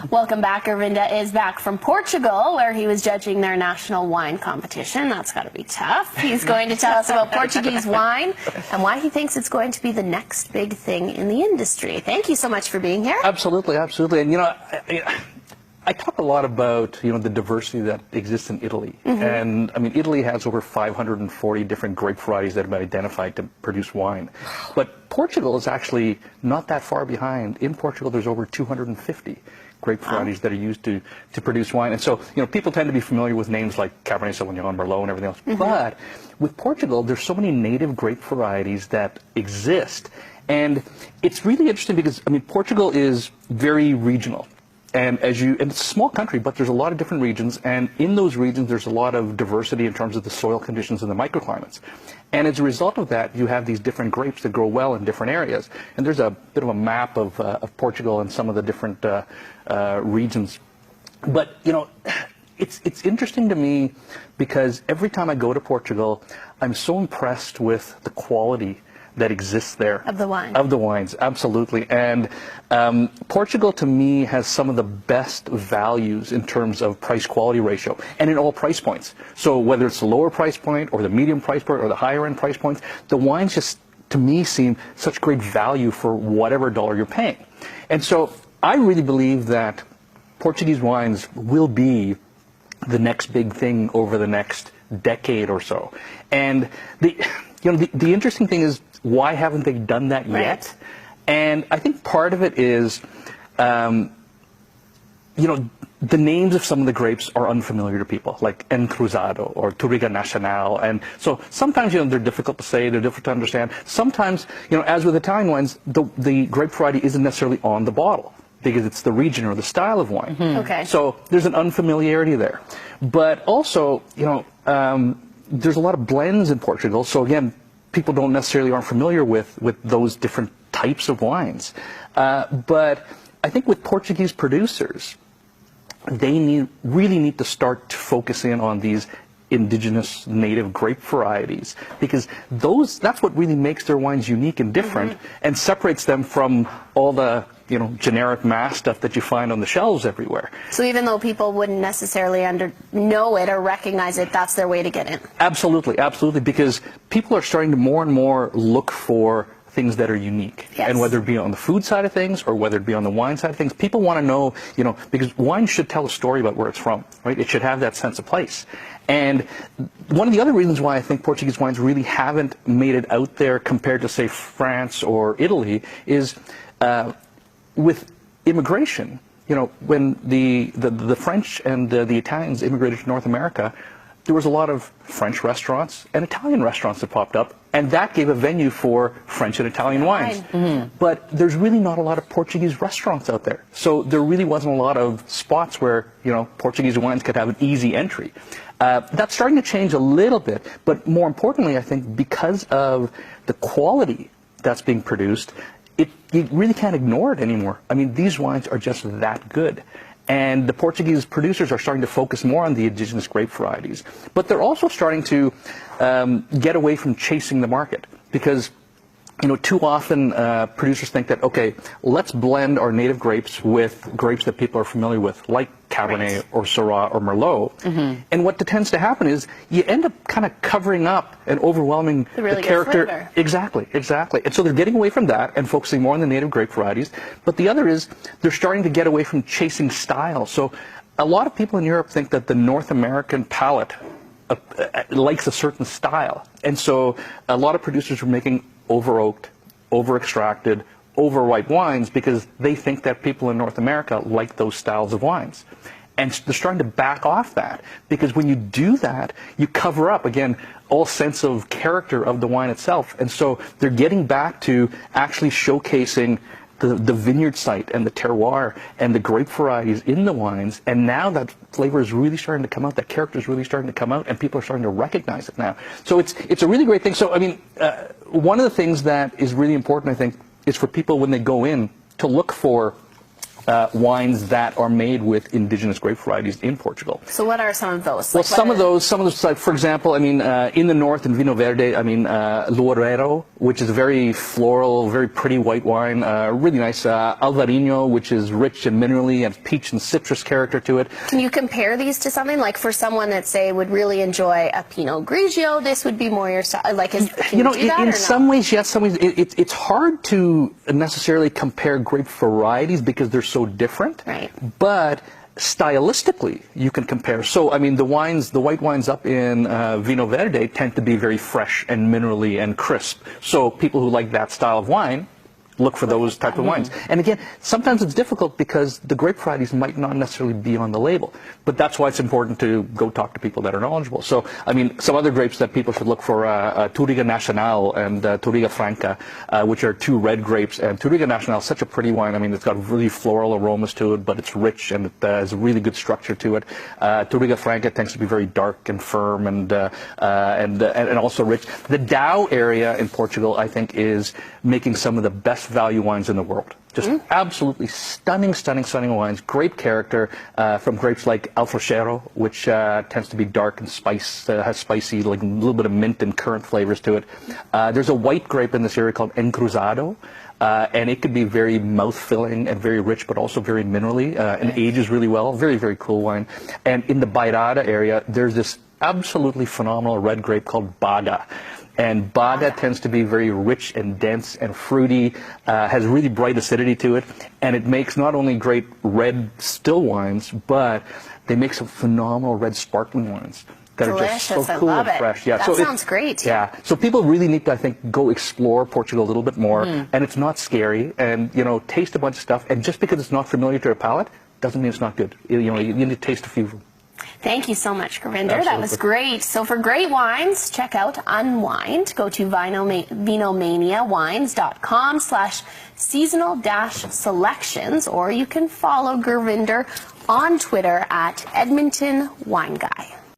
Welcome back. Arvinda is back from Portugal, where he was judging their national wine competition. That's got to be tough. He's going to tell us about Portuguese wine and why he thinks it's going to be the next big thing in the industry. Thank you so much for being here. Absolutely, absolutely. And, you know, I talk a lot about, you know, the diversity that exists in Italy. And, I mean, Italy has over 540 different grape varieties that have been identified to produce wine. But Portugal is actually not that far behind. In Portugal, there's over 250 grape varieties that are used to produce wine. And so, you know, people tend to be familiar with names like Cabernet Sauvignon, Merlot, and everything else. But with Portugal, there's so many native grape varieties that exist. And it's really interesting because, I mean, Portugal is very regional. And it's a small country, but there's a lot of different regions, and in those regions there's a lot of diversity in terms of the soil conditions and the microclimates. And as a result of that, you have these different grapes that grow well in different areas. And there's a bit of a map of Portugal and some of the different regions. But, you know, it's interesting to me because every time I go to Portugal, I'm so impressed with the quality that exists there. Of the wine. Of the wines, absolutely. And Portugal, to me, has some of the best values in terms of price-quality ratio, and in all price points. So whether it's the lower price point, or the medium price point, or the higher-end price points, the wines just, to me, seem such great value for whatever dollar you're paying. And so I really believe that Portuguese wines will be the next big thing over the next decade or so. And the interesting thing is, why haven't they done that yet? And I think part of it is, you know, the names of some of the grapes are unfamiliar to people, like Encruzado or Touriga Nacional. And so sometimes, you know, they're difficult to say, they're difficult to understand. Sometimes, you know, as with Italian wines, the grape variety isn't necessarily on the bottle because it's the region or the style of wine. Okay. So there's an unfamiliarity there. But also, you know, there's a lot of blends in Portugal. So again, people don't necessarily aren't familiar with those different types of wines. But I think with Portuguese producers, they really need to start to focus in on these indigenous native grape varieties, because that's what really makes their wines unique and different and separates them from all the, you know, generic mass stuff that you find on the shelves everywhere. So even though people wouldn't necessarily know it or recognize it, that's their way to get in. Absolutely, absolutely, because people are starting to more and more look for things that are unique. Yes. And whether it be on the food side of things or whether it be on the wine side of things, people want to know, you know, because wine should tell a story about where it's from, right? It should have that sense of place. And one of the other reasons why I think Portuguese wines really haven't made it out there compared to, say, France or Italy is with immigration. You know, when the French and the Italians immigrated to North America, there was a lot of French restaurants and Italian restaurants that popped up, and that gave a venue for French and Italian wines. But there's really not a lot of Portuguese restaurants out there. So there really wasn't a lot of spots where, you know, Portuguese wines could have an easy entry. That's starting to change a little bit, but more importantly, I think because of the quality that's being produced, you really can't ignore it anymore. I mean, these wines are just that good. And the Portuguese producers are starting to focus more on the indigenous grape varieties. But they're also starting to get away from chasing the market, because, you know, too often producers think that, okay, let's blend our native grapes with grapes that people are familiar with, like Cabernet or Syrah or Merlot. And what tends to happen is you end up kind of covering up and overwhelming the character. Flavor. Exactly, exactly. And so they're getting away from that and focusing more on the native grape varieties. But the other is they're starting to get away from chasing style. So a lot of people in Europe think that the North American palate likes a certain style. And so a lot of producers are making over-oaked, over-extracted, over-ripe wines because they think that people in North America like those styles of wines. And they're starting to back off that, because when you do that, you cover up, again, all sense of character of the wine itself. And so they're getting back to actually showcasing the vineyard site and the terroir and the grape varieties in the wines, and now that flavor is really starting to come out, that character is really starting to come out, and people are starting to recognize it now. So it's a really great thing. So, I mean, one of the things that is really important, I think, is for people when they go in to look for wines that are made with indigenous grape varieties in Portugal. So what are some of those? Well, some of those, like, for example, I mean, in the north, in Vinho Verde, I mean, Loureiro, which is a very floral, very pretty white wine, really nice. Alvarinho, which is rich and minerally and peach and citrus character to it. Can you compare these to something? Like for someone that, say, would really enjoy a Pinot Grigio, this would be more your style. Like, can you do that, in some ways, yes. Some ways, it's hard to necessarily compare grape varieties because they're so different. Right. But stylistically, you can compare. So, I mean, the white wines up in Vinho Verde tend to be very fresh and minerally and crisp. So people who like that style of wine look for those type of wines. And again, sometimes it's difficult because the grape varieties might not necessarily be on the label. But that's why it's important to go talk to people that are knowledgeable. So, I mean, some other grapes that people should look for, Touriga Nacional and Touriga Franca, which are two red grapes. And Touriga Nacional is such a pretty wine. I mean, it's got really floral aromas to it, but it's rich and it has a really good structure to it. Touriga Franca tends to be very dark and firm and also rich. The Dow area in Portugal, I think, is making some of the best value wines in the world. Just absolutely stunning wines. Great character from grapes like Alfrochero, which tends to be dark and has spicy, like a little bit of mint and currant flavors to it. There's a white grape in this area called Encruzado. And it could be very mouth-filling and very rich, but also very minerally, and ages really well. Very, very cool wine. And in the Bairrada area, there's this absolutely phenomenal red grape called Baga. And Baga tends to be very rich and dense and fruity, has really bright acidity to it, and it makes not only great red still wines, but they make some phenomenal red sparkling wines that delicious. are just so cool and fresh. Yeah, that sounds great. Yeah, so people really need to, I think, go explore Portugal a little bit more, and it's not scary, and, you know, taste a bunch of stuff, and just because it's not familiar to your palate doesn't mean it's not good. You know, you need to taste a few. Thank you so much, Gurvinder. That was great. So for great wines, check out Unwind. Go to vinomaniawines.com/seasonal-selections, or you can follow Gurvinder on Twitter at Edmonton Wine Guy.